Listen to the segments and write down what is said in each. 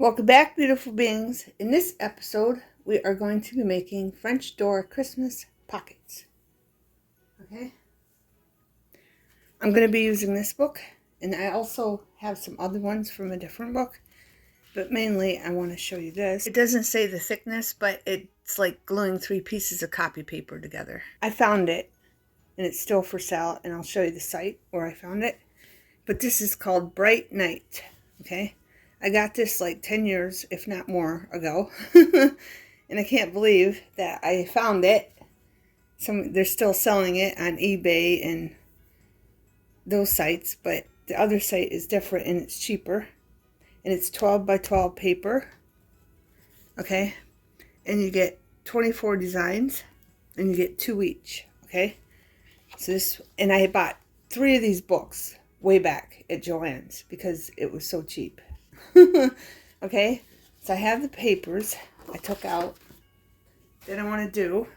Welcome back, beautiful beings. In this episode, we are going to be making French door Christmas pockets. Okay? I'm going to be using this book, and I also have some other ones from a different book, but mainly I want to show you this. It doesn't say the thickness, but it's like gluing 3 pieces of copy paper together. I found it, and it's still for sale, and I'll show you the site where I found it. But this is called Bright Night, okay? I got this like 10 years, if not more, ago. And I can't believe that I found it. They're still selling it on eBay and those sites, but the other site is different and it's cheaper. And it's 12 by 12 paper. Okay? And you get 24 designs and you get 2 each. Okay? So and I bought 3 of these books way back at Joann's because it was so cheap. Okay, so I have the papers I took out that I want to do.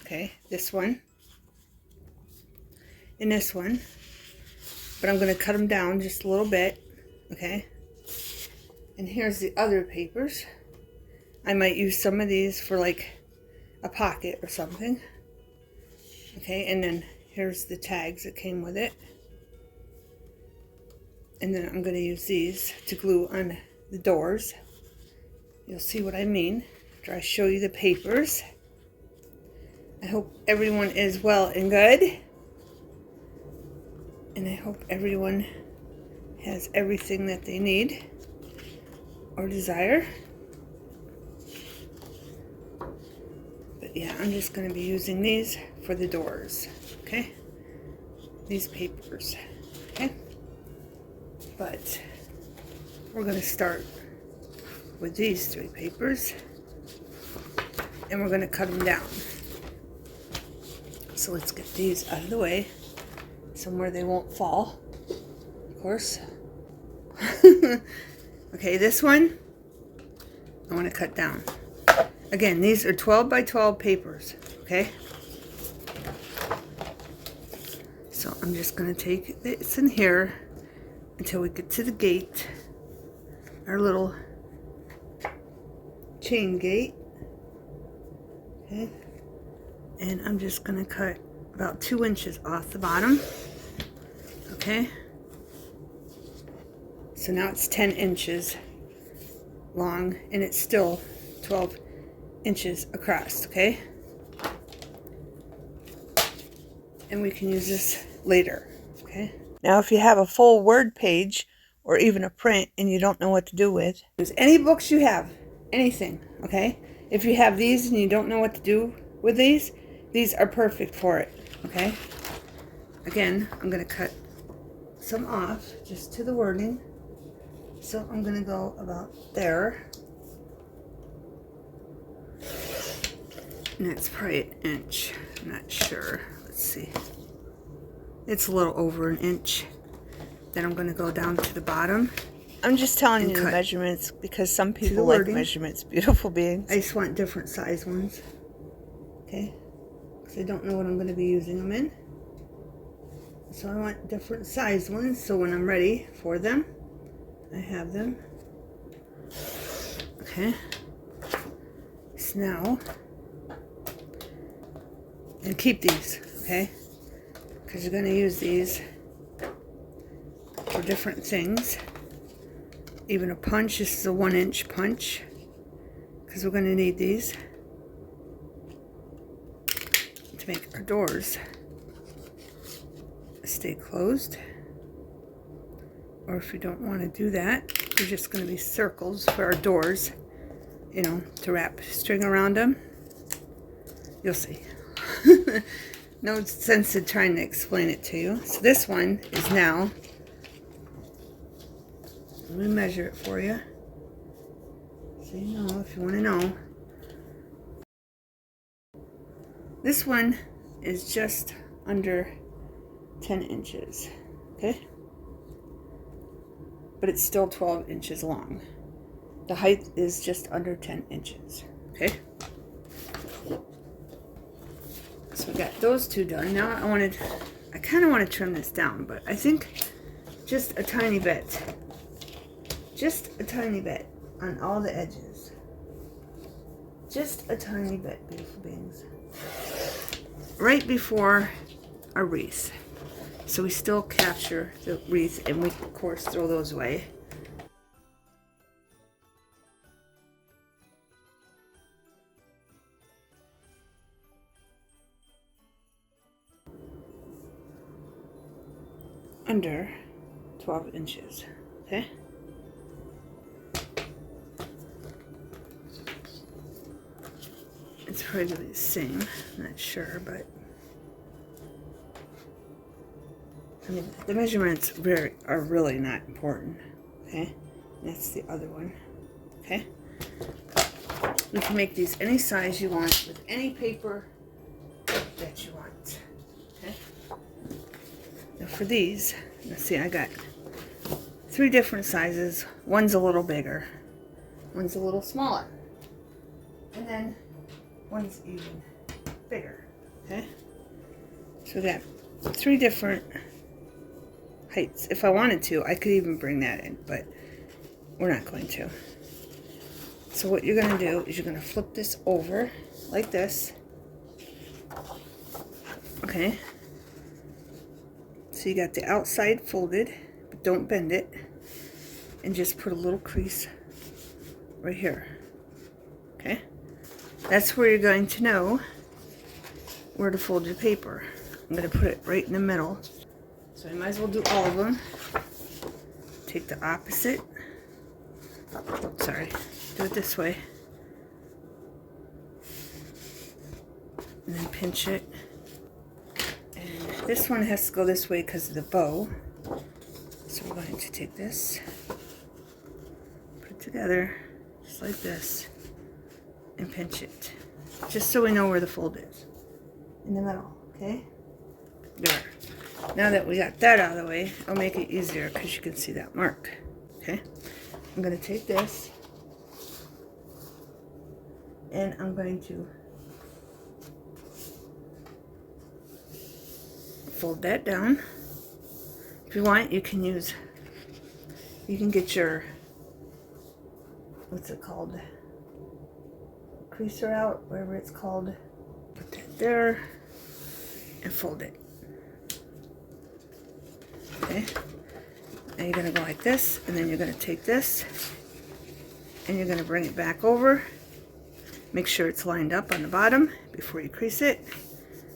Okay, this one and this one, but I'm going to cut them down just a little bit. Okay, and here's the other papers. I might use some of these for like a pocket or something. Okay, and then here's the tags that came with it. And then I'm going to use these to glue on the doors. You'll see what I mean after I show you the papers. I hope everyone is well and good. And I hope everyone has everything that they need or desire. But yeah, I'm just going to be using these for the doors. Okay? These papers. Okay? But we're going to start with these 3 papers and we're going to cut them down. So let's get these out of the way somewhere they won't fall, of course. Okay, this one I want to cut down. Again, these are 12 by 12 papers, okay? So I'm just going to take this in here until we get to the gate, our little chain gate. Okay, and I'm just going to cut about 2 inches off the bottom. Okay, so now it's 10 inches long and it's still 12 inches across. Okay, and we can use this later. Okay, now if you have a full Word page or even a print and you don't know what to do with, use any books you have, anything, okay? If you have these and you don't know what to do with these are perfect for it, okay? Again, I'm going to cut some off just to the wording. So I'm going to go about there. And that's probably an inch. I'm not sure. Let's see. It's a little over an inch. Then I'm going to go down to the bottom. I'm just telling you the measurements because some people like measurements, beautiful beings. I just want different size ones. Okay? Because I don't know what I'm going to be using them in. So I want different size ones so when I'm ready for them, I have them. Okay? So now, and keep these, okay? Because you're going to use these for different things. Even a punch. This is a 1-inch punch because we're going to need these to make our doors stay closed. Or if you don't want to do that, they're just going to be circles for our doors, you know, to wrap string around them. You'll see. No sense in trying to explain it to you. So this one is now, let me measure it for you so you know if you want to know. This one is just under 10 inches, okay? But it's still 12 inches long. The height is just under 10 inches, okay? So we got those 2 done. Now I kind of want to trim this down, but I think just a tiny bit. Just a tiny bit. on all the edges. Just a tiny bit, beautiful beings. Right before our wreath. So we still capture the wreath, and we of course throw those away. Under 12 inches, okay? It's probably the same, I'm not sure, but I mean, the measurements are really not important, okay? That's the other one, okay? You can make these any size you want with any paper that you want, okay? Now for these, let's see, I got 3 different sizes. One's a little bigger, one's a little smaller, and then one's even bigger, okay? So we got 3 different heights. If I wanted to, I could even bring that in, but we're not going to. So what you're going to do is you're going to flip this over like this, okay? So you got the outside folded, but don't bend it, and just put a little crease right here, okay? That's where you're going to know where to fold your paper. I'm going to put it right in the middle. So I might as well do all of them. Take the opposite. Sorry, do it this way. And then pinch it. And this one has to go this way because of the bow. So we're going to take this, put it together, just like this, and pinch it. Just so we know where the fold is. In the middle, okay? There. Now that we got that out of the way, I'll make it easier because you can see that mark, okay? I'm going to take this, and I'm going to fold that down. If you want, you can get your, what's it called? Creaser out, whatever it's called. Put that there, and fold it. Okay, now you're going to go like this, and then you're going to take this, and you're going to bring it back over. Make sure it's lined up on the bottom before you crease it,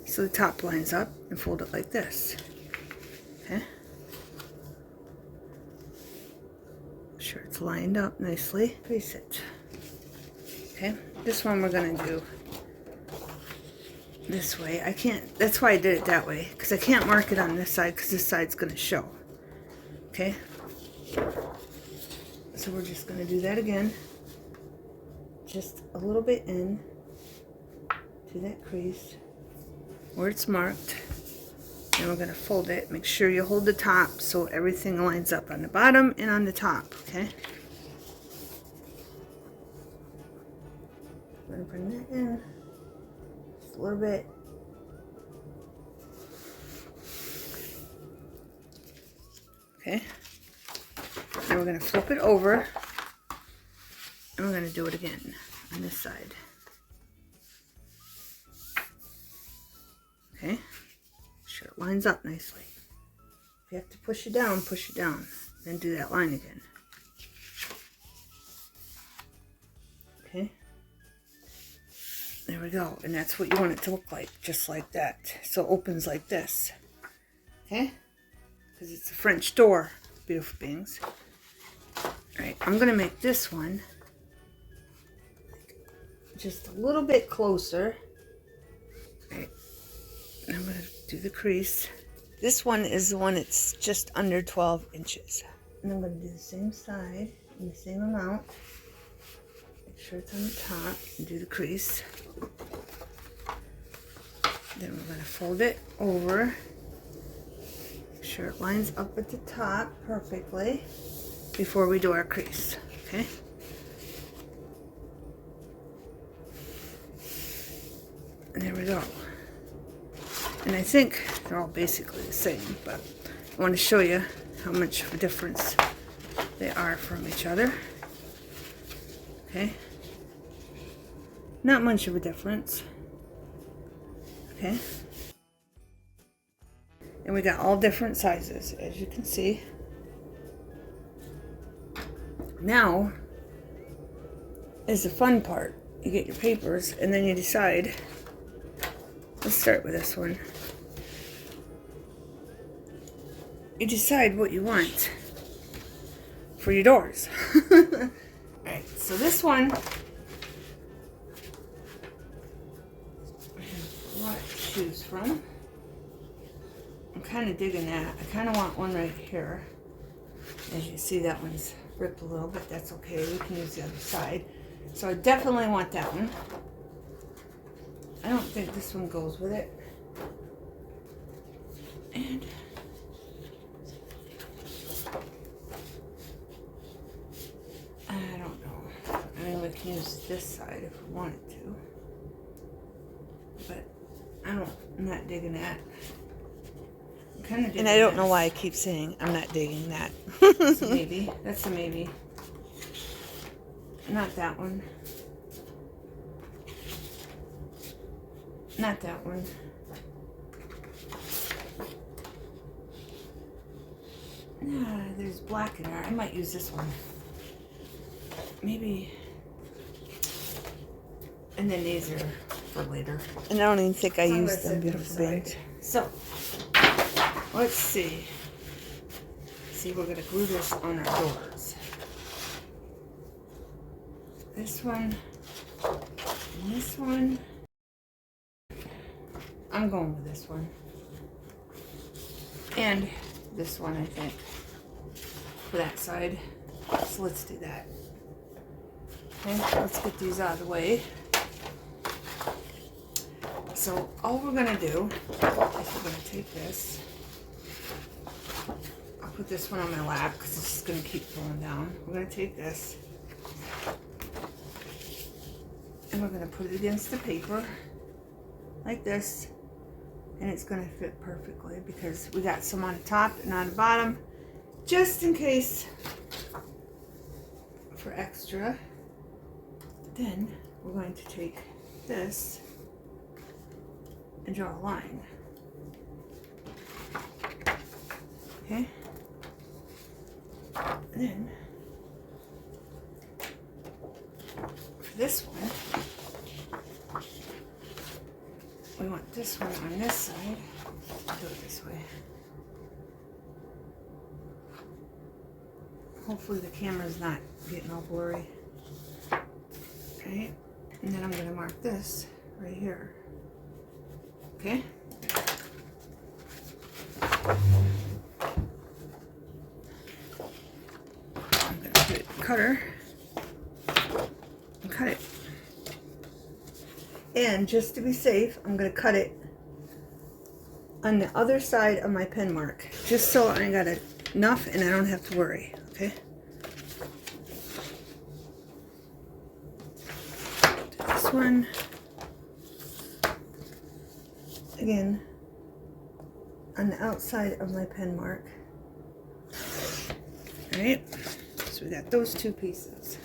so the top lines up, and fold it like this. Okay, make sure it's lined up nicely. Crease it. Okay, this one we're going to do this way. I can't, that's why I did it that way, because I can't mark it on this side because this side's going to show. Okay, so we're just going to do that again, just a little bit in to that crease where it's marked, and we're going to fold it. Make sure you hold the top so everything lines up on the bottom and on the top. Okay, I'm going to bring that in a little bit. Okay, now we're going to flip it over, and we're going to do it again on this side. Okay, make sure it lines up nicely. If you have to push it down, then do that line again. Okay, there we go, and that's what you want it to look like, just like that. So it opens like this, okay? Because it's a French door, beautiful beings. Alright, I'm going to make this one just a little bit closer. Alright, I'm going to do the crease. This one is the one that's just under 12 inches. And I'm going to do the same side in the same amount. Make sure it's on the top and do the crease. Then we're going to fold it over. Make sure it lines up at the top perfectly before we do our crease. Okay? And there we go. And I think they're all basically the same, but I want to show you how much of a difference they are from each other. Okay? Not much of a difference. Okay? And we got all different sizes, as you can see. Now is the fun part. You get your papers, and then you decide. Let's start with this one. You decide what you want for your doors. Alright, so this one, I have a lot to choose from. I'm kind of digging that. I kind of want one right here. As you see, that one's ripped a little bit. That's okay. We can use the other side. So I definitely want that one. I don't think this one goes with it. And I don't know. I mean, we can use this side if we wanted to. But I'm not digging that. Kind of digging. And I don't know why I keep saying I'm not digging that. That's a maybe. That's a maybe. Not that one. Not that one. Nah, there's black in there. I might use this one. Maybe. And then these are for later. And I don't even think I used them, beautiful beings. So, let's see. See, we're going to glue this on our doors. This one. And this one. I'm going with this one. And this one, I think. For that side. So let's do that. Okay, let's get these out of the way. So all we're going to do is we're going to take this. I'll put this one on my lap because it's just going to keep falling down. We're going to take this. And we're going to put it against the paper. Like this. And it's going to fit perfectly because we got some on the top and on the bottom. Just in case. For extra. Then we're going to take this and draw a line. Okay? And then for this one, we want this one on this side. I'll do it this way. Hopefully the camera's not getting all blurry. Okay, and then I'm going to mark this right here. Okay? I'm going to put it in the cutter and cut it. And just to be safe, I'm going to cut it on the other side of my pen mark. Just so I got enough and I don't have to worry. Okay? This one. Again, on the outside of my pen mark. Alright, so we got those two pieces.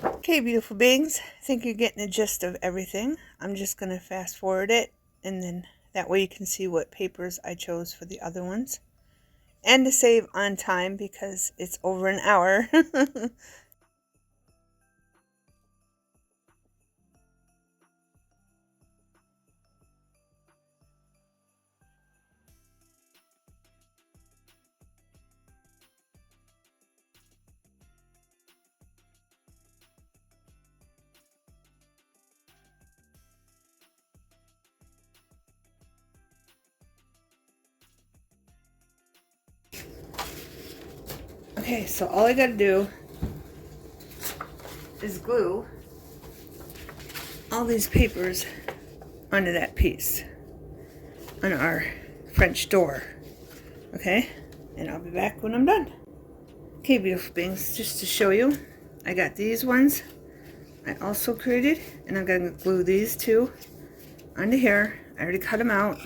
Okay, beautiful beings, I think you're getting the gist of everything. I'm just going to fast forward it, and then that way you can see what papers I chose for the other ones. And to save on time, because it's over an hour. Okay, so all I gotta do is glue all these papers onto that piece on our French door. Okay, and I'll be back when I'm done. Okay, beautiful beings, just to show you, I got these ones I also created, and I'm gonna glue these two onto here. I already cut them out.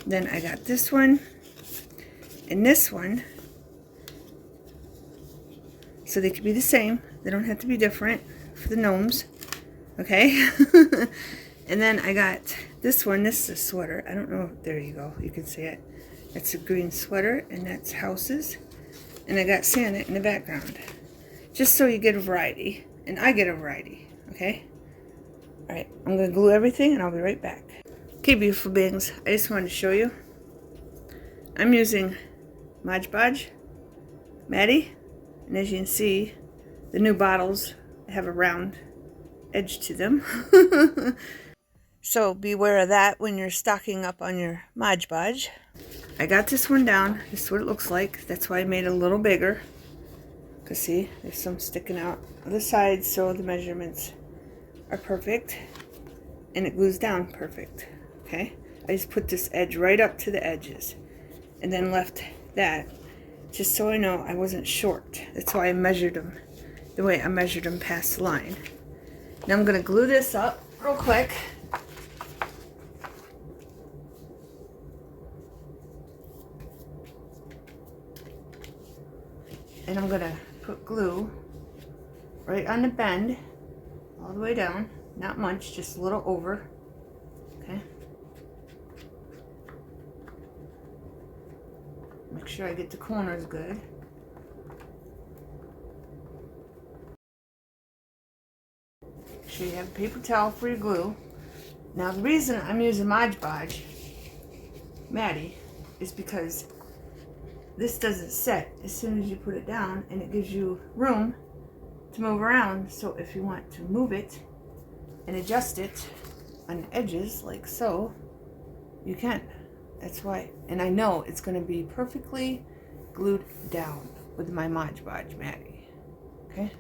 Then I got this one and this one. So they could be the same. They don't have to be different for the gnomes. Okay. And then I got this one. This is a sweater. I don't know. There you go. You can see it. It's a green sweater, and that's houses. And I got Santa in the background. Just so you get a variety. And I get a variety. Okay? Alright, I'm going to glue everything, and I'll be right back. Okay, beautiful beings. I just wanted to show you. I'm using Mod Podge, Maddie, and as you can see, the new bottles have a round edge to them. So beware of that when you're stocking up on your Mod Podge. I got this one down. This is what it looks like. That's why I made it a little bigger. Because see, there's some sticking out on the sides, so the measurements are perfect. And it glues down perfect. Okay? I just put this edge right up to the edges. And then left that just so I know I wasn't short. That's why I measured them the way I measured them past the line. Now I'm going to glue this up real quick. And I'm going to put glue right on the bend all the way down. Not much, just a little over. Okay. Make sure I get the corners good. Make sure you have a paper towel for your glue. Now the reason I'm using Mod Podge, Maddie, is because this doesn't set as soon as you put it down, and it gives you room to move around. So if you want to move it and adjust it on the edges like so, you can. That's why. And I know it's going to be perfectly glued down with my Mod Podge, Maddie. Okay?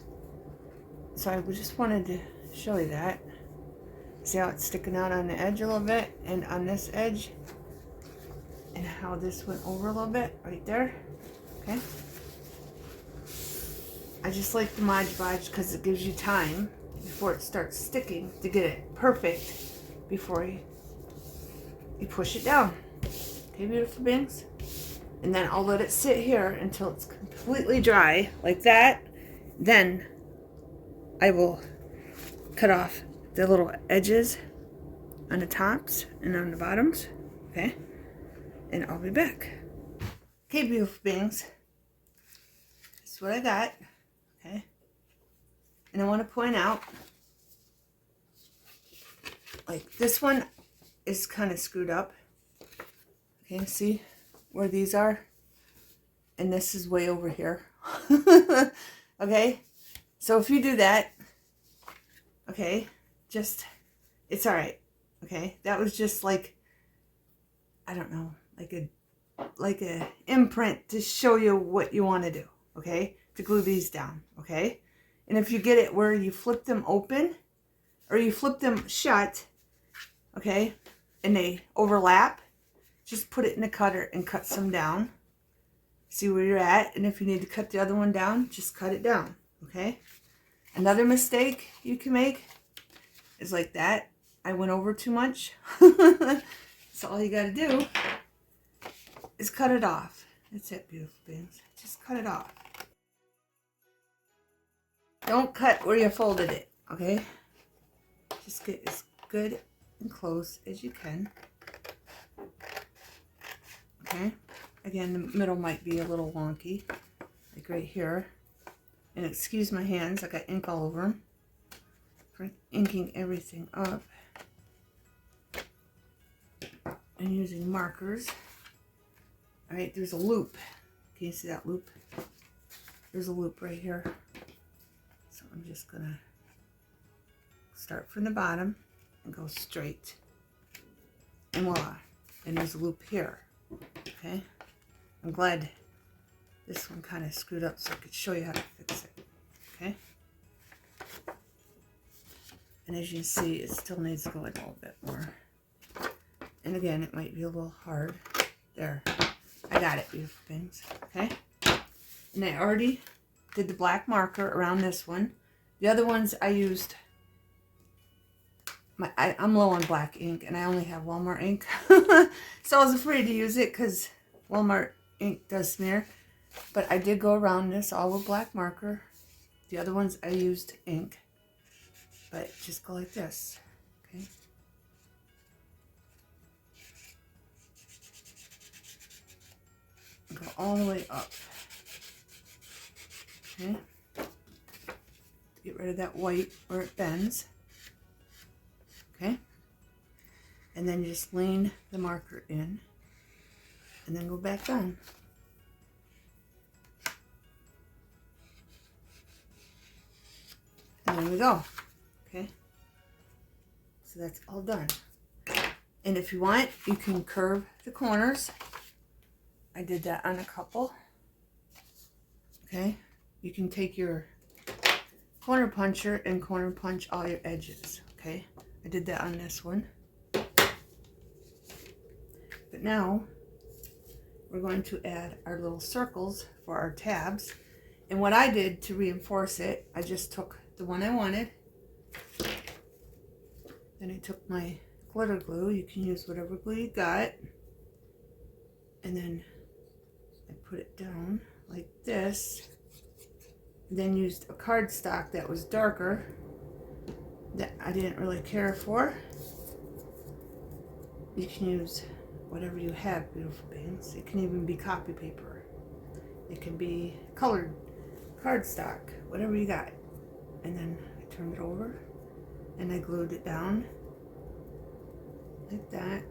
So I just wanted to show you that. See how it's sticking out on the edge a little bit, and on this edge, and how this went over a little bit right there. Okay? I just like the Mod Podge because it gives you time before it starts sticking to get it perfect before you push it down. Okay, beautiful beings? And then I'll let it sit here until it's completely dry like that. Then I will cut off the little edges on the tops and on the bottoms. Okay? And I'll be back. Okay, beautiful beings. This is what I got. Okay? And I want to point out, like, this one is kind of screwed up. Okay, see where these are? And this is way over here. Okay? So if you do that, okay, just, it's alright. Okay? That was just like, I don't know, like a imprint to show you what you want to do. Okay? To glue these down. Okay? And if you get it where you flip them open, or you flip them shut, okay, and they overlap, just put it in a cutter and cut some down. See where you're at, and if you need to cut the other one down, just cut it down. Okay? Another mistake you can make is like that. I went over too much. So all you got to do is cut it off. That's it, beautiful beings. Just cut it off. Don't cut where you folded it, okay? Just get as good and close as you can. Okay? Again, the middle might be a little wonky, like right here. And excuse my hands, I got ink all over them for inking everything up. And using markers. Alright, there's a loop. Can you see that loop? There's a loop right here. So I'm just going to start from the bottom and go straight. And voila. And there's a loop here. Okay? I'm glad this one kind of screwed up so I could show you how to fix it. Okay? And as you can see, it still needs to go in a little bit more. And again, it might be a little hard. There. I got it, beautiful things. Okay? And I already did the black marker around this one. The other ones I used, I'm low on black ink, and I only have Walmart ink. So I was afraid to use it because Walmart ink does smear. But I did go around this all with black marker. The other ones I used ink. but just go like this, okay? Go all the way up, okay? Get rid of that white where it bends, okay? And then you just lean the marker in and then go back down. And there we go, okay? So that's all done. And if you want, you can curve the corners. I did that on a couple, okay? You can take your corner puncher and corner punch all your edges, okay? I did that on this one. But now we're going to add our little circles for our tabs. And what I did to reinforce it, I just took the one I wanted. Then I took my glitter glue. You can use whatever glue you got. And then I put it down like this. Then used a cardstock that was darker that I didn't really care for. You can use whatever you have, beautiful beings. It can even be copy paper. It can be colored cardstock, whatever you got. And then I turned it over and I glued it down like that.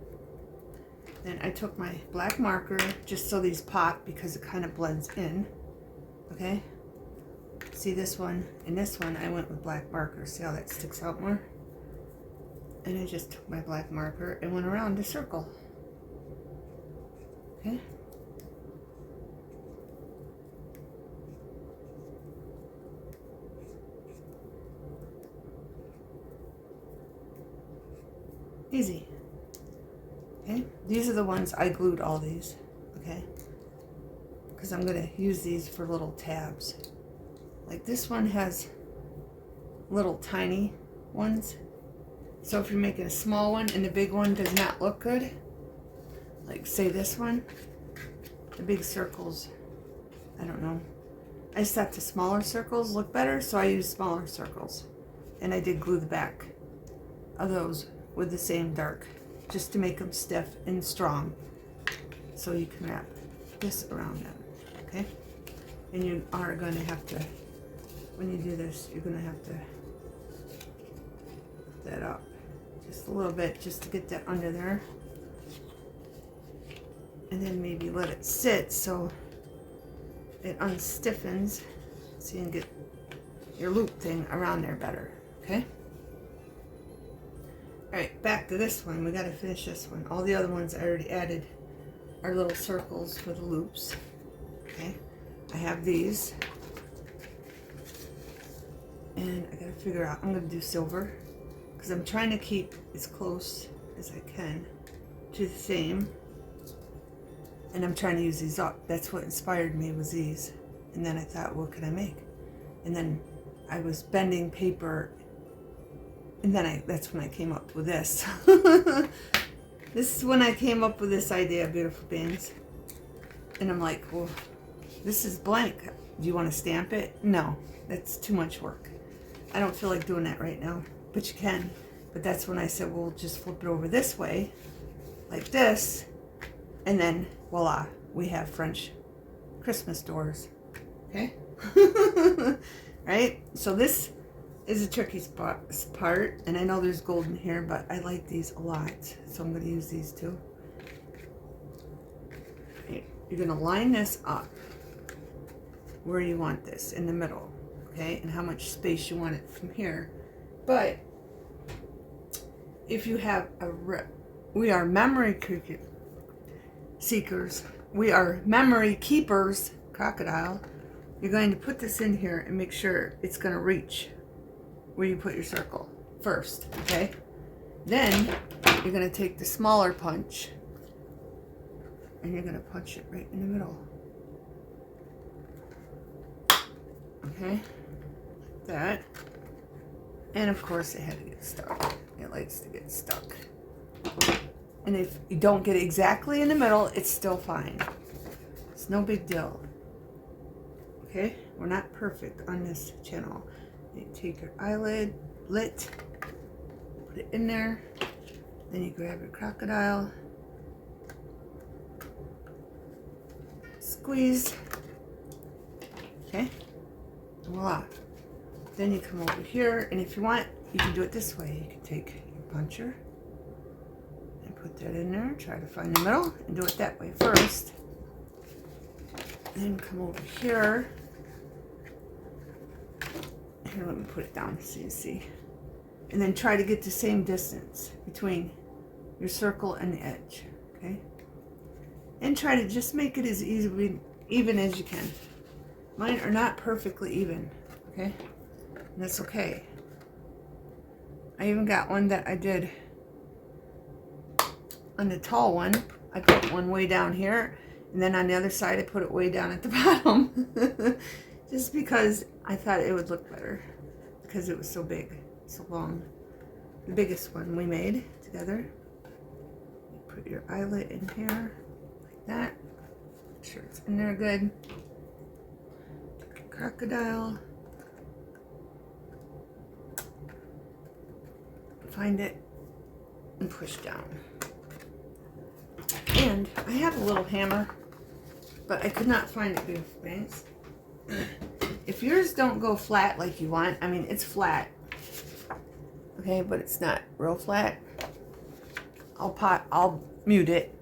Then I took my black marker just so these pop because it kind of blends in, okay? See this one and this one, I went with black marker. See how that sticks out more? And I just took my black marker and went around the circle. Okay? Easy. Okay? These are the ones I glued all these. Okay? Because I'm going to use these for little tabs. Like this one has little tiny ones. So if you're making a small one and the big one does not look good, like say this one, the big circles, I don't know. I just thought the smaller circles look better, so I used smaller circles. And I did glue the back of those with the same dark, just to make them stiff and strong. So you can wrap this around them, okay? And you are going to have to, when you do this, you're going to have to put that up just a little bit just to get that under there. And then maybe let it sit so it unstiffens so you can get your loop thing around there better, okay? All right, back to this one. We got to finish this one. All the other ones I already added are little circles for the loops, okay? I have these. And I got to figure out, I'm going to do silver because I'm trying to keep as close as I can to the same. And I'm trying to use these up. That's what inspired me, was these. And then I thought, what can I make? And then I was bending paper. And then that's when I came up with this. This is when I came up with this idea, beautiful beings. And I'm like, well, this is blank. Do you want to stamp it? No, that's too much work. I don't feel like doing that right now, but you can. But that's when I said, well, just flip it over this way, like this. And then, voila, we have French Christmas doors, okay? Right? So this is a tricky part, and I know there's gold in here, but I like these a lot, so I'm going to use these too. Right. You're going to line this up where you want this, in the middle, okay? And how much space you want it from here. But if you have we are memory seekers, we are memory keepers, crocodile. You're going to put this in here and make sure it's going to reach where you put your circle first, okay? Then you're going to take the smaller punch and you're going to punch it right in the middle, okay? Like that. And of course it had to get stuck. It likes to get stuck. And if you don't get it exactly in the middle, it's still fine. It's no big deal. Okay? We're not perfect on this channel. You take your eyelid, put it in there. Then you grab your crocodile, squeeze, okay, and voila. Then you come over here, and if you want, you can do it this way. You can take your puncher and put that in there, try to find the middle, and do it that way first. Then come over here. Here, let me put it down so you see. And then try to get the same distance between your circle and the edge, okay? And try to just make it as even as you can. Mine are not perfectly even, okay? And that's okay. I even got one that I did on the tall one. I put one way down here, and then on the other side I put it way down at the bottom. Just because I thought it would look better, because it was so big, so long. The biggest one we made together. Put your eyelet in here, like that. Make sure it's in there good. Take your crocodile. Find it and push down. And I have a little hammer, but I could not find it, beautiful bangs. If yours don't go flat like you want, I mean, it's flat, okay, but it's not real flat, I'll mute it.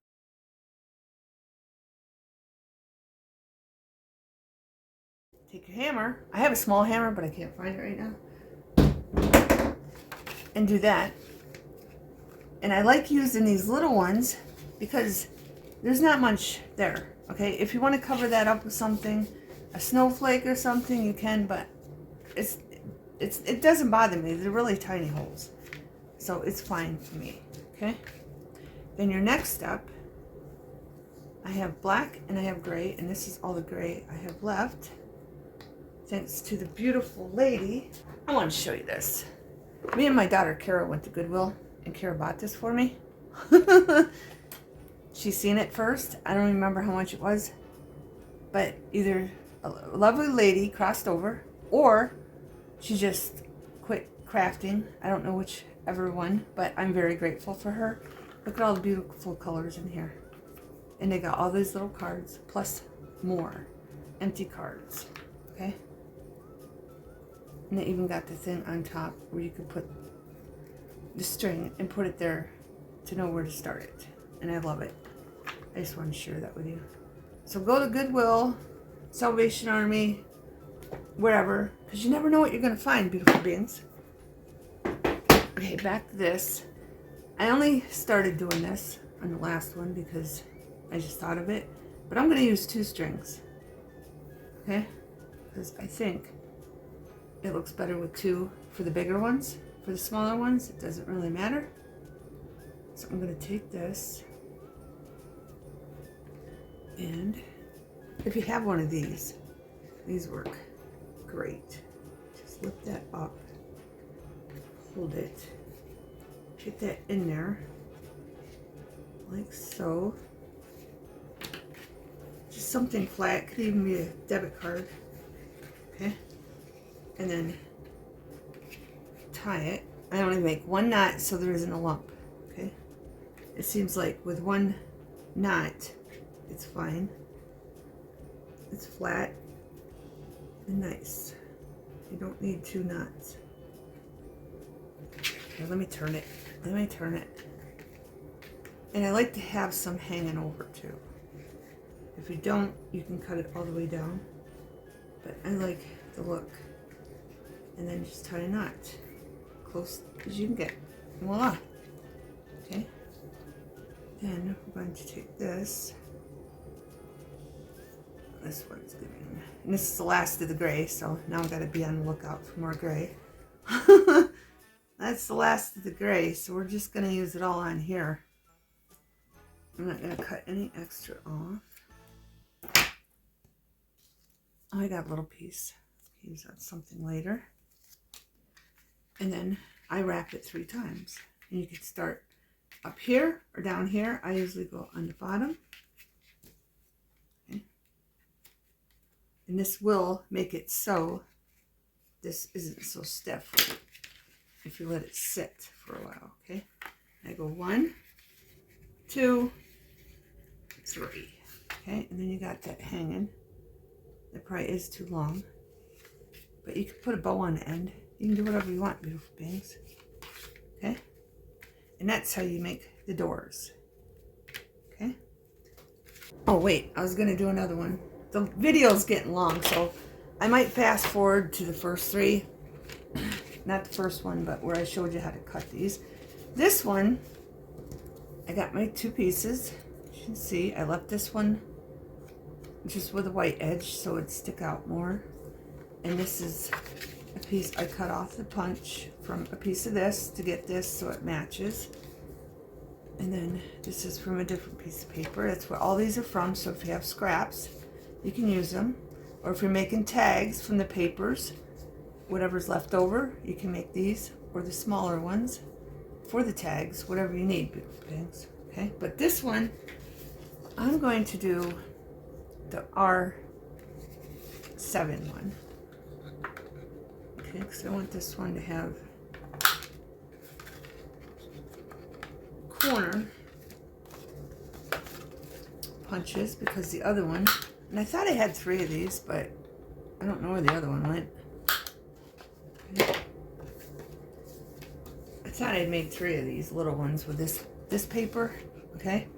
Take your hammer. I have a small hammer, but I can't find it right now. And do that. And I like using these little ones because there's not much there, okay? If you want to cover that up with something, a snowflake or something, you can, but it doesn't bother me. They're really tiny holes, so it's fine for me, okay? Then your next step, I have black and I have gray, and this is all the gray I have left. Thanks to the beautiful lady. I want to show you this. Me and my daughter Kara went to Goodwill, and Kara bought this for me. She's seen it first. I don't remember how much it was, but either a lovely lady crossed over, or she just quit crafting. I don't know whichever one, but I'm very grateful for her. Look at all the beautiful colors in here. And they got all these little cards, plus more empty cards, okay? And they even got the thing on top where you could put the string and put it there to know where to start it. And I love it. I just want to share that with you. So go to Goodwill, Salvation Army, wherever, because you never know what you're going to find, beautiful beings. Okay, back to this. I only started doing this on the last one because I just thought of it. But I'm going to use 2 strings. Okay? Because I think it looks better with 2 for the bigger ones. For the smaller ones, it doesn't really matter. So I'm going to take this. And if you have one of these work great. Just lift that up, hold it, get that in there, like so. Just something flat, could even be a debit card, okay? And then tie it. I only make 1 knot so there isn't a lump, okay? It seems like with 1 knot, it's fine. It's flat and nice. You don't need 2 knots. Here, let me turn it. Let me turn it. And I like to have some hanging over too. If you don't, you can cut it all the way down. But I like the look. And then just tie a knot. Close as you can get. Voila. Okay. Then we're going to take this. This one's giving. And this is the last of the gray, so now I've got to be on the lookout for more gray. That's the last of the gray, so we're just going to use it all on here. I'm not going to cut any extra off. Oh, I got a little piece. Use that something later. And then I wrap it 3 times. And you can start up here or down here. I usually go on the bottom. Okay. And this will make it so this isn't so stiff if you let it sit for a while, okay? I go 1, 2, 3, okay? And then you got that hanging. That probably is too long, but you can put a bow on the end. You can do whatever you want, beautiful beings, okay? And that's how you make the doors, okay? Oh wait, I was gonna do another one. The video's getting long, so I might fast forward to the first 3. Not the first one, but where I showed you how to cut these. This one, I got my 2 pieces. You can see I left this one just with a white edge so it'd stick out more. And this is a piece I cut off the punch from a piece of this to get this so it matches. And then this is from a different piece of paper. That's where all these are from, so if you have scraps, you can use them. Or if you're making tags from the papers, whatever's left over, you can make these, or the smaller ones for the tags, whatever you need, beautiful things, okay? But this one, I'm going to do the R7 one, okay? Because I want this one to have corner punches, because the other one, and I thought I had 3 of these, but I don't know where the other one went. I thought I'd made 3 of these little ones with this paper, okay?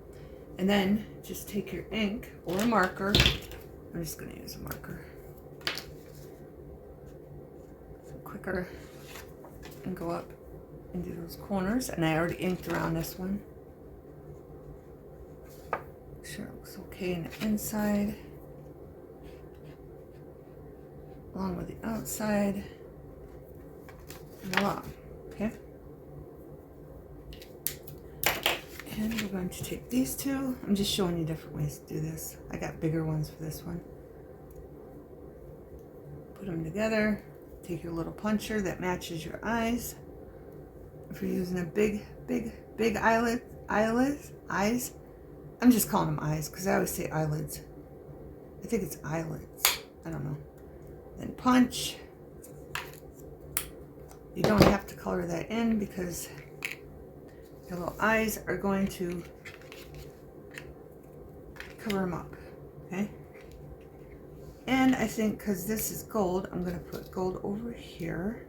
And then just take your ink or a marker. I'm just gonna use a marker. So quicker, and go up and do those corners. And I already inked around this one. Make sure it looks okay in the inside, along with the outside, and along, okay? And we're going to take these 2. I'm just showing you different ways to do this. I got bigger ones for this one. Put them together. Take your little puncher that matches your eyes. If you're using a big eyes, I'm just calling them eyes because I always say eyelids. I think it's eyelids. I don't know. Then punch. You don't have to color that in because the little eyes are going to cover them up, okay? And I think because this is gold, I'm going to put gold over here.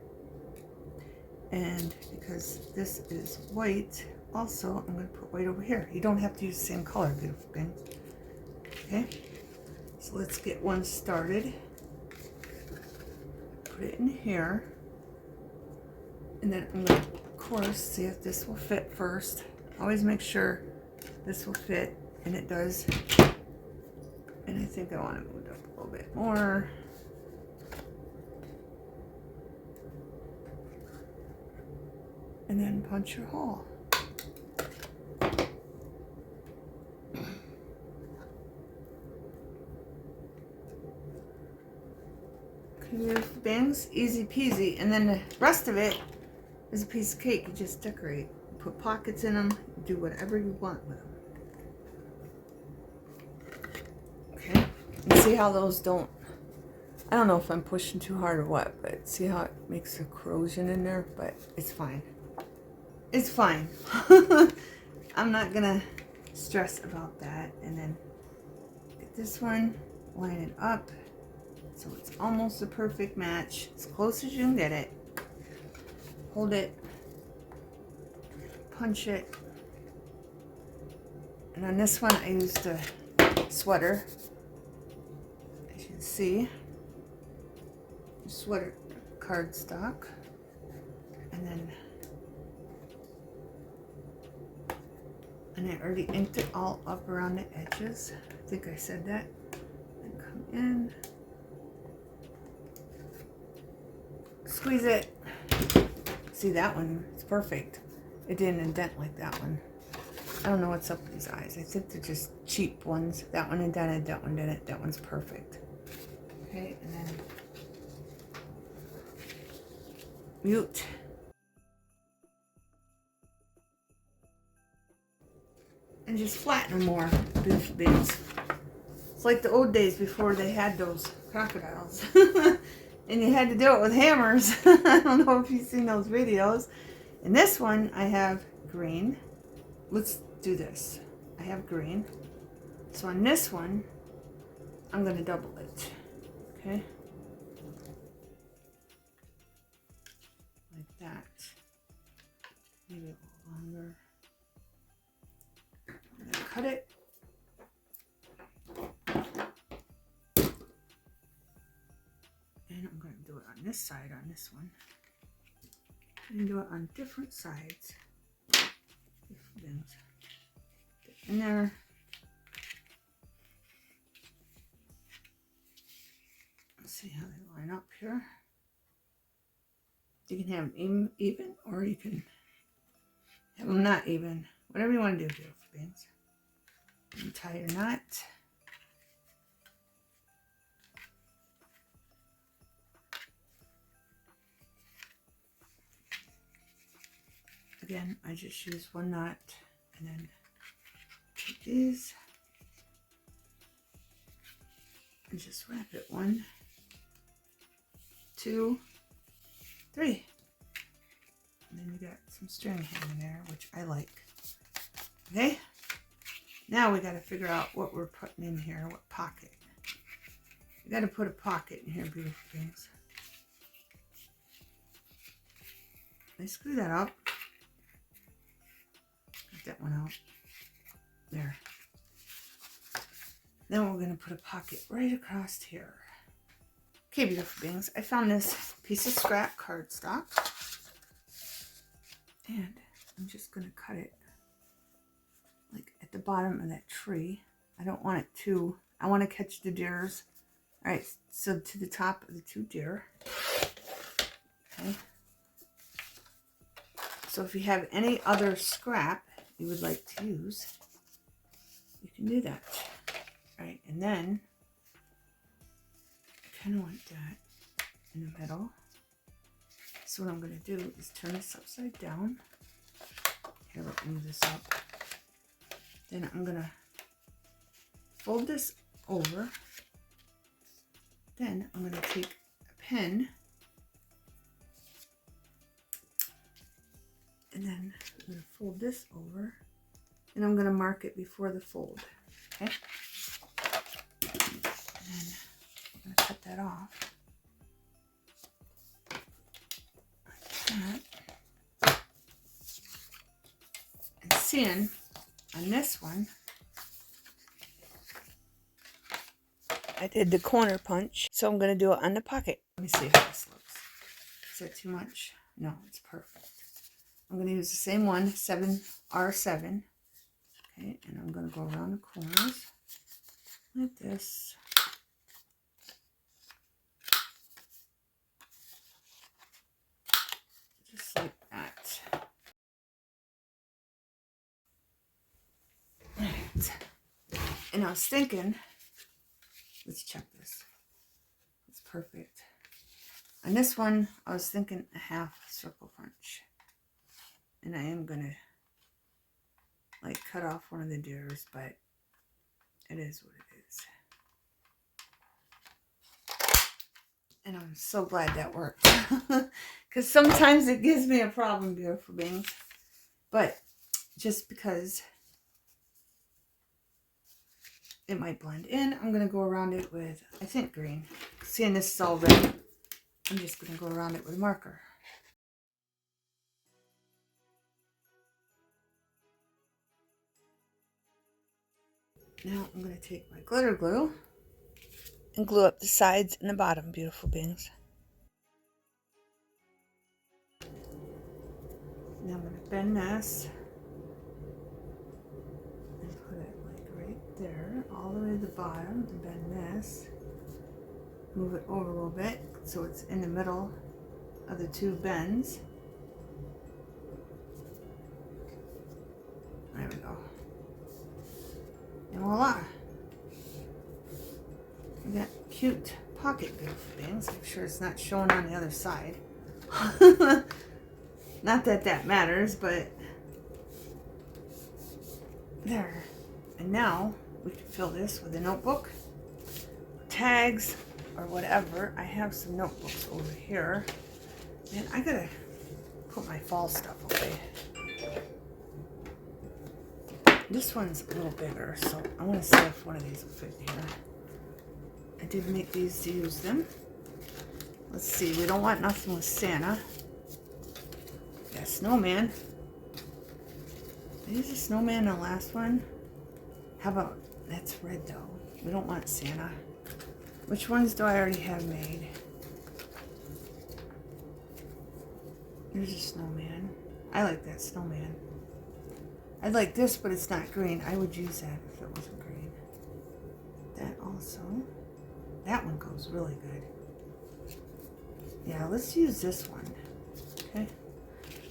And because this is white, also, I'm going to put white over here. You don't have to use the same color, beautiful thing. Okay? So let's get one started. Put it in here. And then I'm going to, of course, see if this will fit first. Always make sure this will fit, and it does. And I think I want to move it up a little bit more. And then punch your hole. Beautiful bangs, easy peasy. And then the rest of it is a piece of cake. You just decorate. Put pockets in them. Do whatever you want with them. Okay. And see how those don't, I don't know if I'm pushing too hard or what, but see how it makes a corrosion in there? But it's fine. It's fine. I'm not gonna stress about that. And then get this one, line it up so it's almost a perfect match, as close as you can get it. Hold it, punch it, and on this one I used a sweater, as you can see, sweater cardstock, and then I already inked it all up around the edges. I think I said that. And come in, squeeze it. See, that one, it's perfect. It didn't indent like that one. I don't know what's up with these eyes. I think they're just cheap ones. That one indented, that one didn't. That one's perfect. Okay, and then mute. And just flatten them more, beautiful beings. It's like the old days before they had those crocodiles. And you had to do it with hammers. I don't know if you've seen those videos. In this one, I have green. Let's do this. I have green. So on this one, I'm going to double it. Okay? Like that. Maybe a little longer. I'm going to cut it. And I'm going to do it on this side, on this one. And do it on different sides. Different things. Get in there. Let's see how they line up here. You can have them even, or you can have them not even. Whatever you want to do, beautiful beings. And tie your knot. Again, I just use one knot and then take these and just wrap it 1, 2, 3. And then you got some string hanging there, which I like. Okay, now we got to figure out what we're putting in here, what pocket. We got to put a pocket in here, beautiful things. I screw that up. That one out there. Then we're going to put a pocket right across here. Okay, beautiful beings, I found this piece of scrap cardstock, and I'm just going to cut it like at the bottom of that tree. I don't want it to, I want to catch the deers. All right, so to the top of the 2 deer. Okay. So if you have any other scrap you would like to use, you can do that. Right, and then I kind of want that in the middle. So what I'm going to do is turn this upside down. Here, let me move this up. Then I'm going to fold this over. Then I'm going to take a pen and then I'm going to fold this over, and I'm going to mark it before the fold. Okay? And then I'm going to cut that off. Like that. And seeing on this one, I did the corner punch, so I'm going to do it on the pocket. Let me see how this looks. Is that too much? No, it's perfect. I'm going to use the same one, 7R7. Okay, and I'm going to go around the corners like this. Just like that. Right. And I was thinking, let's check this. It's perfect. On this one, I was thinking a half circle punch. And I am going to like cut off one of the deers, but it is what it is. And I'm so glad that worked. Because sometimes it gives me a problem, beautiful beings. But just because it might blend in, I'm going to go around it with, I think, green. Seeing this is all red, I'm just going to go around it with a marker. Now I'm going to take my glitter glue and glue up the sides and the bottom, beautiful beings. Now I'm going to bend this and put it like right there, all the way to the bottom, and bend this. Move it over a little bit so it's in the middle of the 2 bends. There we go. And voila! We got cute pocket, beautiful beings. I'm sure it's not showing on the other side. Not that that matters, but there. And now we can fill this with a notebook, tags, or whatever, I have some notebooks over here. And I gotta put my fall stuff away. This one's a little bigger, so I want to see if one of these will fit here. I did make these to use them. Let's see, we don't want nothing with Santa. Yeah, snowman. Is a snowman in the last one? How about, that's red though. We don't want Santa. Which ones do I already have made? There's a snowman. I like that snowman. I like this, but it's not green. I would use that if it wasn't green. That also. That one goes really good. Yeah, let's use this one. Okay.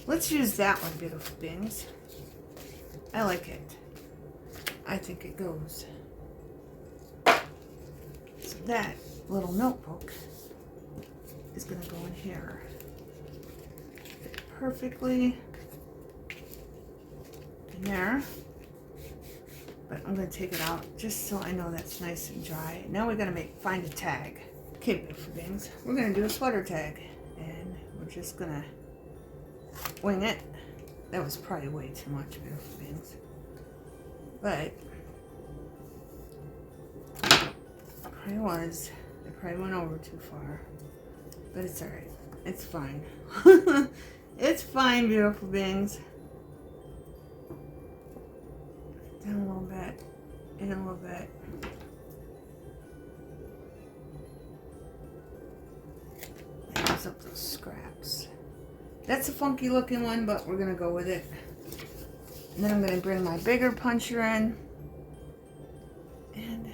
Let's use that one, beautiful beings. I like it. I think it goes. So that little notebook is going to go in here. Fit perfectly in there. But I'm going to take it out just so I know that's nice and dry. Now we're going to find a tag. Okay, beautiful beings. We're going to do a sweater tag. And we're just going to wing it. That was probably way too much, beautiful beings. But probably was. I probably went over too far. But it's alright. It's fine. It's fine, beautiful beings. Down a little bit. In a little bit. And use up those scraps. That's a funky looking one, but we're going to go with it. And then I'm going to bring my bigger puncher in. And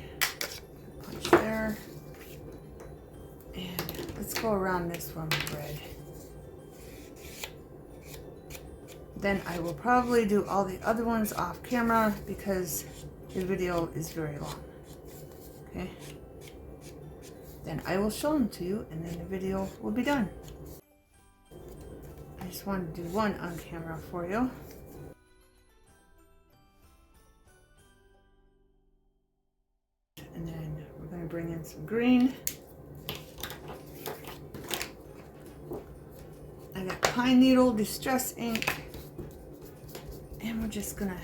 punch there. And let's go around this one with red. Then I will probably do all the other ones off camera because the video is very long. Okay? Then I will show them to you and then the video will be done. I just wanted to do one on camera for you. And then we're going to bring in some green. I got pine needle distress ink. And we're just going to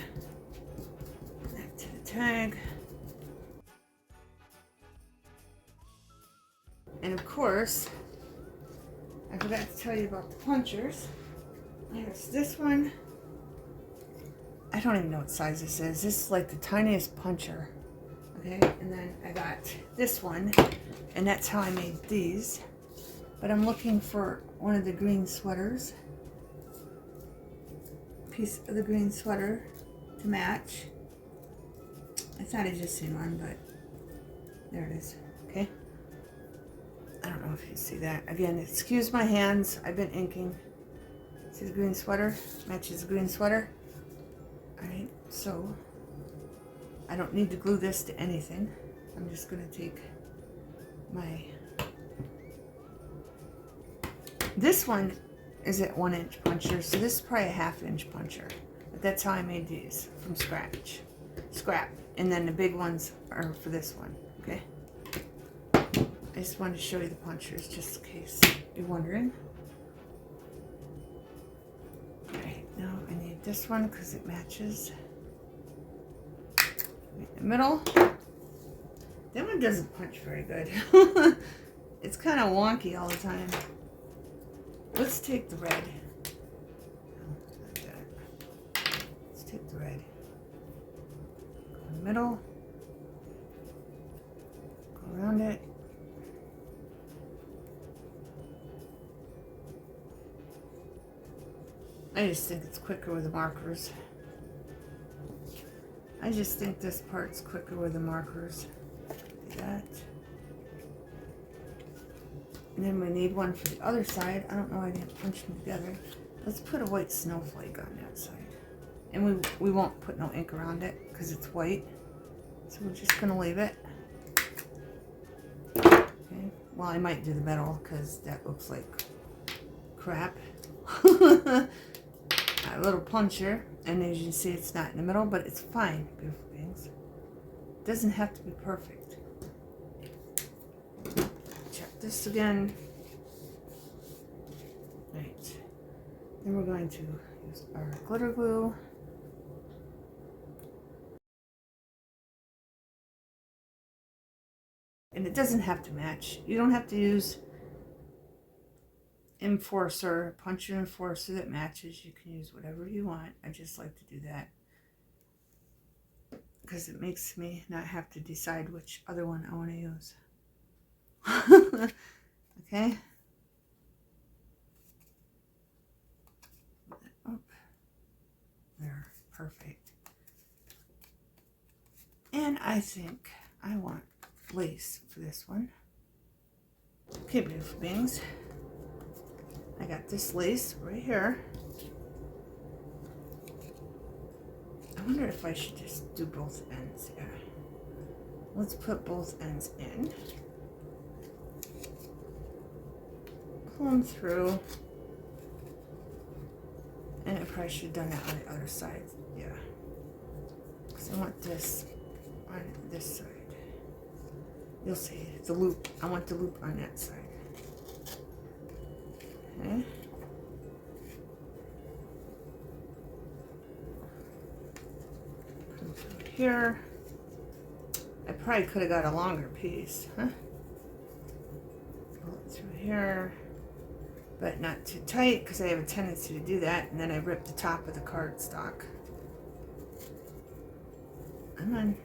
connect to the tag. And of course, I forgot to tell you about the punchers. There's this one. I don't even know what size this is. This is like the tiniest puncher. Okay, and then I got this one, and that's how I made these. But I'm looking for one of the green sweaters. Piece of the green sweater to match. I thought I just seen one, but there it is. Okay. I don't know if you see that. Again, excuse my hands. I've been inking. See the green sweater? Matches the green sweater. Alright, so I don't need to glue this to anything. I'm just going to take my... This one is at 1-inch puncher, so this is probably a 1/2-inch puncher. But that's how I made these, from scratch. Scrap. And then the big ones are for this one, okay? I just wanted to show you the punchers, just in case you're wondering. Alright, now I need this one because it matches. In the middle. That one doesn't punch very good. It's kind of wonky all the time. Let's take the red. No, not that. Let's take the red. Go in the middle. Go around it. I just think it's quicker with the markers. I just think this part's quicker with the markers. Do that. And then we need one for the other side. I don't know why I didn't punch them together. Let's put a white snowflake on that side. And we won't put no ink around it because it's white. So we're just going to leave it. Okay. Well, I might do the metal because that looks like crap. A little puncher. And as you can see, it's not in the middle, but it's fine, beautiful beings. It doesn't have to be perfect. this again. Right. Then we're going to use our glitter glue. And it doesn't have to match. You don't have to use enforcer, punch your enforcer that matches. You can use whatever you want. I just like to do that because it makes me not have to decide which other one I want to use. Okay. Oh, there, perfect. And I think I want lace for this one. Okay, beautiful beings. I got this lace right here. I wonder if I should just do both ends here. Let's put both ends in. Pull them through. And I probably should have done that on the other side. Yeah. Because I want this on this side. You'll see the loop. I want the loop on that side. Okay. Come through here. I probably could have got a longer piece, huh? Pull it through here, but not too tight because I have a tendency to do that, and then I rip the top of the cardstock. Come on.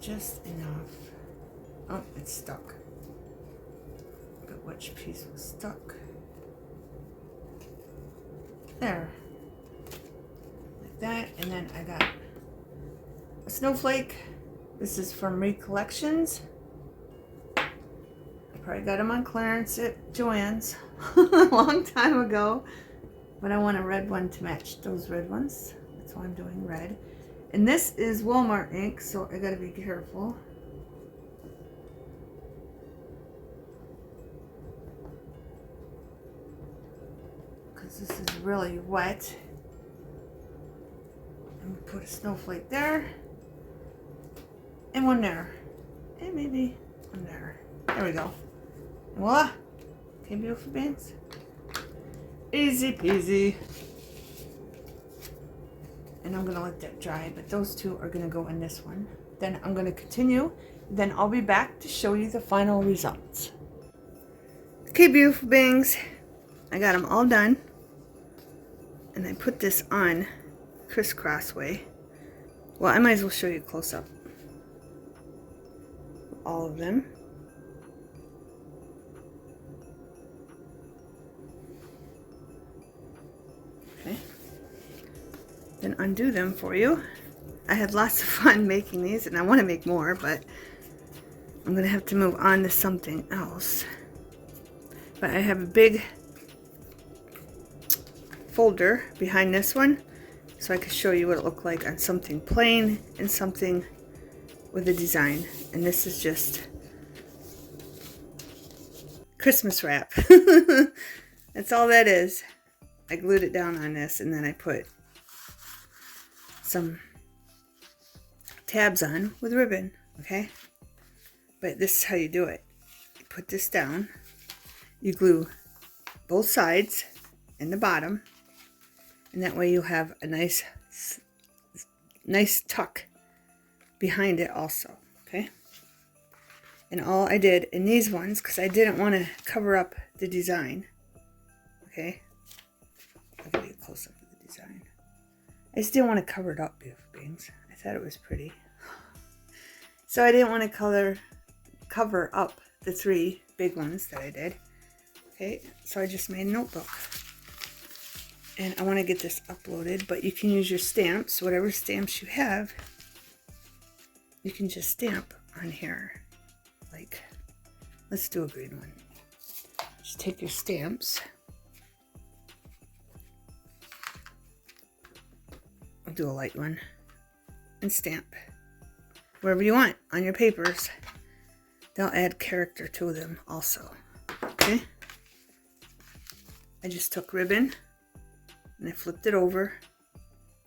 Just enough. Oh, it's stuck. But which piece was stuck? There. Like that. And then I got a snowflake. This is from Recollections. I probably got them on clearance at Joann's a long time ago. But I want a red one to match those red ones. That's why I'm doing red. And this is Walmart ink, so I gotta be careful. Because this is really wet. I'm gonna put a snowflake there. And one there. And maybe one there. There we go. And voila! Okay, beautiful beings. Easy peasy. And I'm going to let that dry, but those two are going to go in this one. Then I'm going to continue. Then I'll be back to show you the final results. Okay, beautiful beings. I got them all done. And I put this on crisscross way. Well, I might as well show you close up. All of them. Okay. Then undo them for you. I had lots of fun making these, and I want to make more, but I'm going to have to move on to something else. But I have a big folder behind this one, so I can show you what it looked like on something plain and something with a design. And this is just Christmas wrap. That's all that is. I glued it down on this, and then I put some tabs on with ribbon, okay? But this is how you do it. You put this down, you glue both sides and the bottom, and that way you have a nice tuck behind it also, okay? And all I did in these ones, because I didn't want to cover up the design, okay? I'll give you a close-up of the design. I just didn't want to cover it up, beautiful beings. I thought it was pretty. So I didn't want to cover up the 3 big ones that I did. Okay, so I just made a notebook. And I want to get this uploaded, but you can use your stamps, whatever stamps you have. You can just stamp on here. Like, let's do a green one. Just take your stamps. I'll do a light one. And stamp wherever you want on your papers. They'll add character to them also. Okay? I just took ribbon and I flipped it over,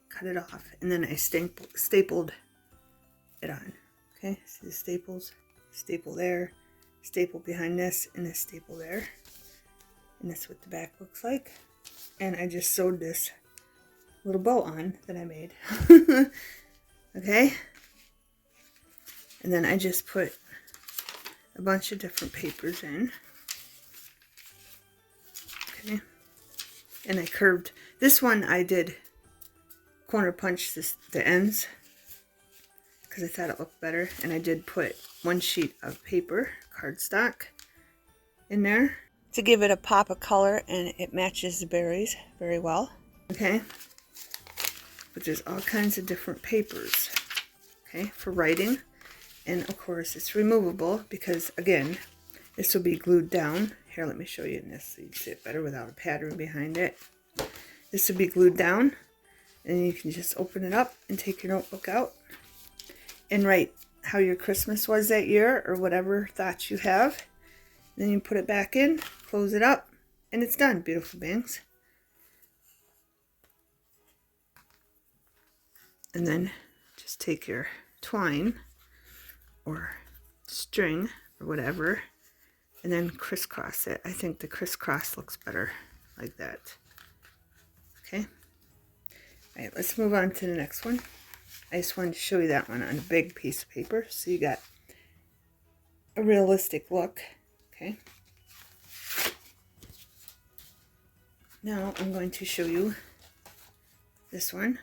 cut it off, and then I stapled it on. Okay? See the staples? staple there, staple behind this, and this staple there. And that's what the back looks like. And I just sewed this little bow on that I made. Okay? And then I just put a bunch of different papers in. Okay? And I curved. This one I did corner punch the ends because I thought it looked better. And I did put one sheet of paper, cardstock, in there to give it a pop of color, and it matches the berries very well. Okay? But there's all kinds of different papers, okay, for writing. And of course it's removable because, again, this will be glued down. Here, let me show you in this so you can see it better without a pattern behind it. This will be glued down, and you can just open it up and take your notebook out and write how your Christmas was that year or whatever thoughts you have. Then you put it back in, close it up, and it's done, beautiful beings. And then just take your twine or string or whatever and then crisscross it. I think the crisscross looks better like that. Okay. All right, let's move on to the next one. I just wanted to show you that one on a big piece of paper so you got a realistic look. Okay. Now I'm going to show you this one.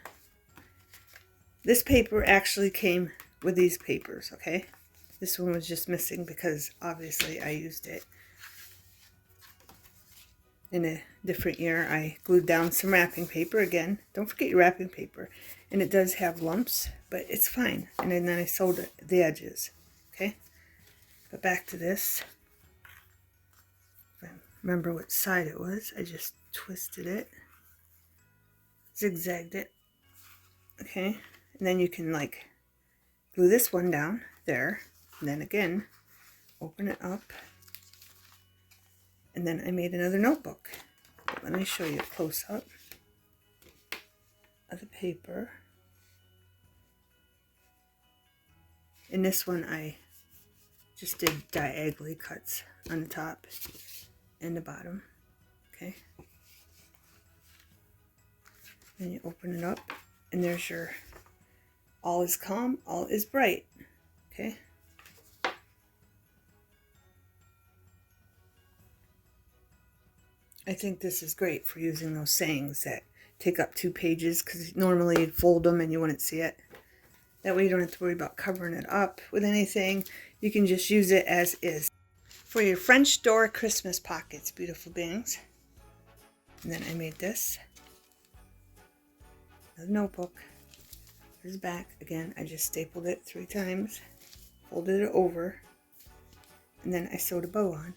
This paper actually came with these papers, okay? This one was just missing because obviously I used it in a different year. I glued down some wrapping paper again. Don't forget your wrapping paper. And it does have lumps, but it's fine. And then I sewed the edges, okay? But back to this. Remember what side it was. I just twisted it, zigzagged it, okay? And then you can like glue this one down there, and then again open it up, and then I made another notebook. But let me show you a close-up of the paper. In this one I just did diagonally cuts on the top and the bottom, okay? Then you open it up, and there's your all is calm, all is bright, okay? I think this is great for using those sayings that take up 2 pages, because normally you'd fold them and you wouldn't see it. That way you don't have to worry about covering it up with anything. You can just use it as is. For your French door Christmas pockets, beautiful beings. And then I made this. Another notebook. There's the back. Again, I just stapled it 3 times. Folded it over. And then I sewed a bow on.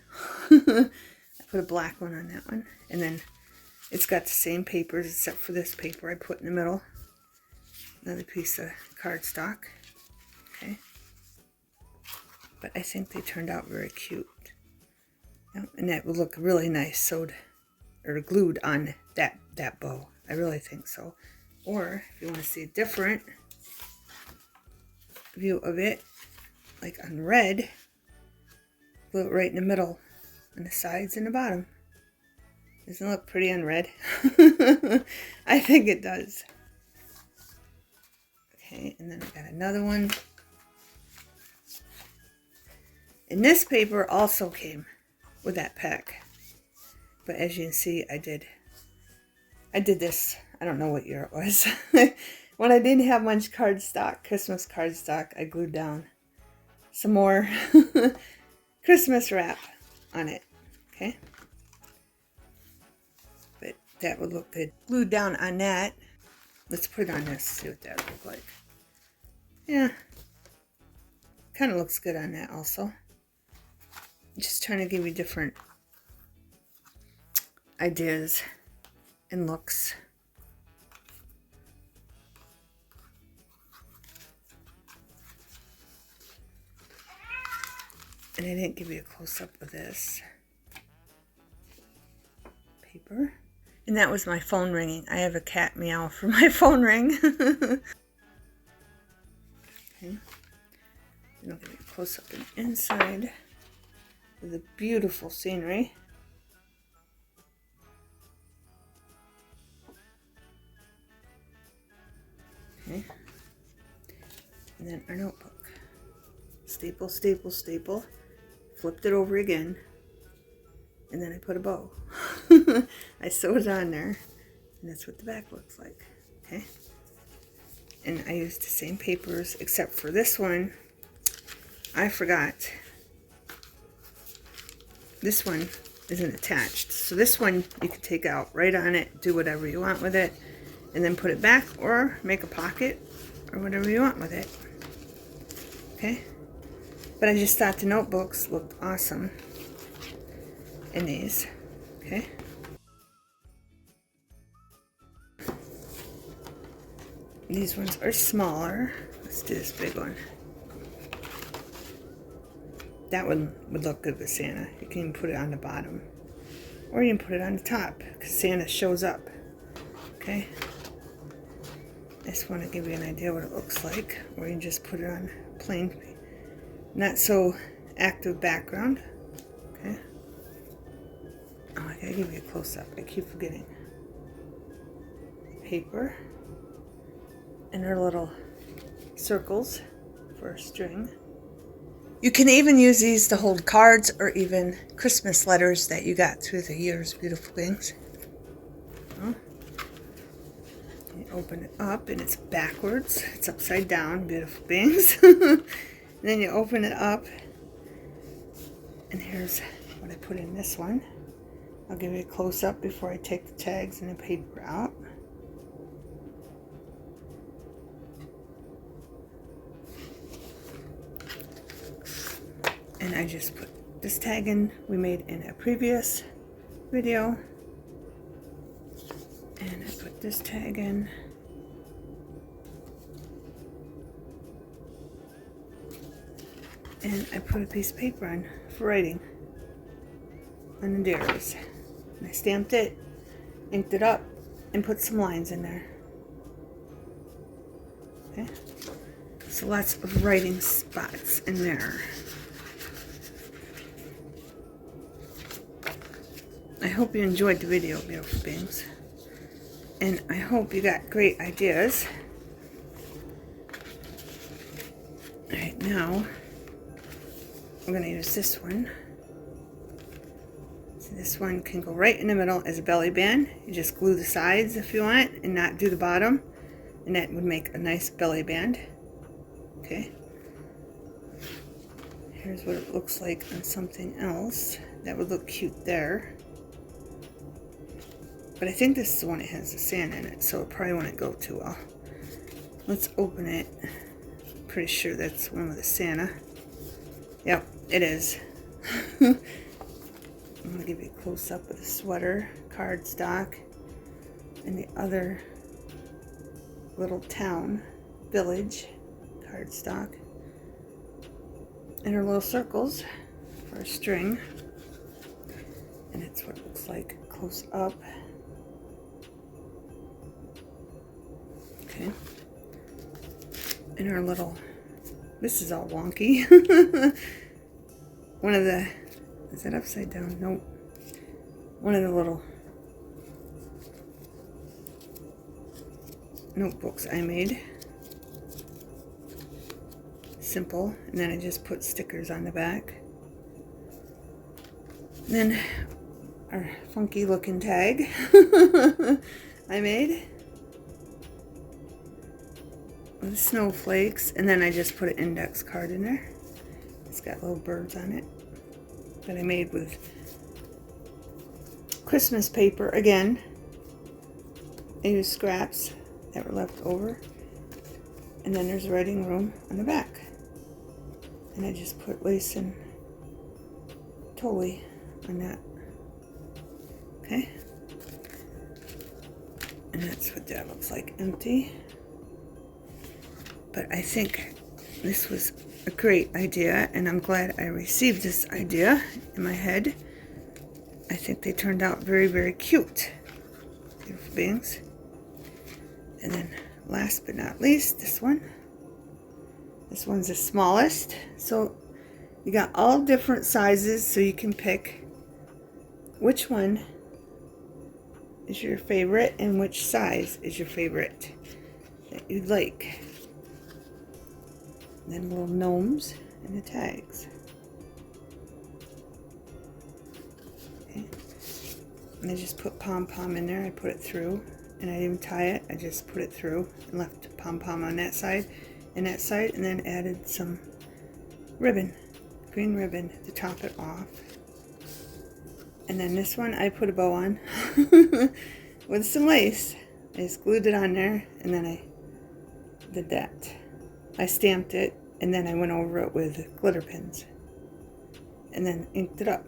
I put a black one on that one. And then it's got the same papers except for this paper I put in the middle. Another piece of cardstock. Okay. But I think they turned out very cute. Yep, and that would look really nice sewed or glued on that bow. I really think so. Or if you want to see a different view of it, like on red, glue it right in the middle, on the sides and the bottom. Doesn't it look pretty on red? I think it does. Okay, and then I got another one. And this paper also came with that pack. But as you can see, I did this, I don't know what year it was. When I didn't have much cardstock, Christmas cardstock, I glued down some more Christmas wrap on it. Okay? But that would look good. Glued down on that. Let's put it on this, see what that would look like. Yeah. Kind of looks good on that also. Just trying to give you different ideas and looks. And I didn't give you a close-up of this paper. And that was my phone ringing. I have a cat meow for my phone ring. Okay. And I'll give you a close up on the inside of the beautiful scenery. Okay. And then our notebook. Staple, staple, staple. Flipped it over again. And then I put a bow. I sewed it on there. And that's what the back looks like. Okay. And I used the same papers except for this one. I forgot. This one isn't attached. So this one you can take out, write on it, do whatever you want with it, and then put it back or make a pocket or whatever you want with it. Okay? But I just thought the notebooks looked awesome in these. Okay? These ones are smaller. Let's do this big one. That one would look good with Santa. You can even put it on the bottom. Or you can put it on the top, because Santa shows up. Okay? I just want to give you an idea what it looks like. Or you can just put it on plain, not so active background. Okay? Oh, I gotta give you a close-up. I keep forgetting. Paper. And our little circles for a string. You can even use these to hold cards or even Christmas letters that you got through the years, beautiful things. Oh. You open it up and it's backwards. It's upside down, beautiful things. Then you open it up and here's what I put in this one. I'll give you a close-up before I take the tags and the paper out. And I just put this tag in we made in a previous video. And I put this tag in. And I put a piece of paper on for writing on the deers. And I stamped it, inked it up, and put some lines in there. Okay? So lots of writing spots in there. I hope you enjoyed the video, beautiful beings. And I hope you got great ideas. Alright, now I'm going to use this one. So this one can go right in the middle as a belly band. You just glue the sides if you want and not do the bottom. And that would make a nice belly band. Okay. Here's what it looks like on something else. That would look cute there. But I think this is the one that has the sand in it, so it probably wouldn't go too well. Let's open it. Pretty sure that's one with the Santa. Yep, it is. I'm going to give you a close-up of the sweater, cardstock, and the other little town, village, cardstock. And her little circles for a string. And that's what it looks like close up. Okay. And our little, this is all wonky. One of the, is that upside down? Nope. One of the little notebooks I made. Simple. And then I just put stickers on the back. And then our funky looking tag I made. With snowflakes, and then I just put an index card in there. It's got little birds on it that I made with Christmas paper again. I used scraps that were left over, and then there's a writing room on the back, and I just put lace and tulle on that. Okay, and that's what that looks like, empty. But I think this was a great idea, and I'm glad I received this idea in my head. I think they turned out very, very cute. Beautiful beings. And then last but not least, this This one's the smallest. So you got all different sizes, so you can pick which one is your favorite and which size is your favorite that you'd like. And then little gnomes and the tags. Okay. And I just put pom-pom in there. I put it through, and I didn't even tie it. I just put it through and left pom-pom on that side and that side, and then added some ribbon, green ribbon, to top it off. And then this one I put a bow on with some lace. I just glued it on there, and then I did that. I stamped it, and then I went over it with glitter pins and then inked it up.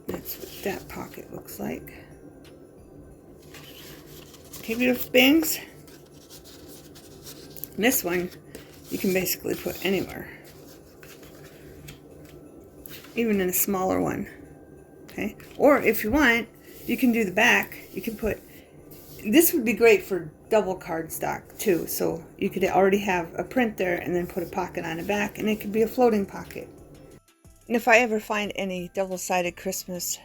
That's what that pocket looks like. Okay, beautiful bangs. And this one you can basically put anywhere, even in a smaller one. Okay, or if you want, you can do the back. You can put, this would be great for double cardstock too, so you could already have a print there and then put a pocket on the back, and it could be a floating pocket. And if I ever find any double-sided Christmas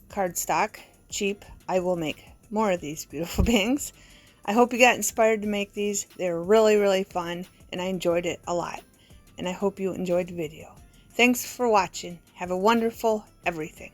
cardstock cheap, I will make more of these beautiful bangs. I hope you got inspired to make these. They're really, really fun, and I enjoyed it a lot. And I hope you enjoyed the video. Thanks for watching. Have a wonderful everything.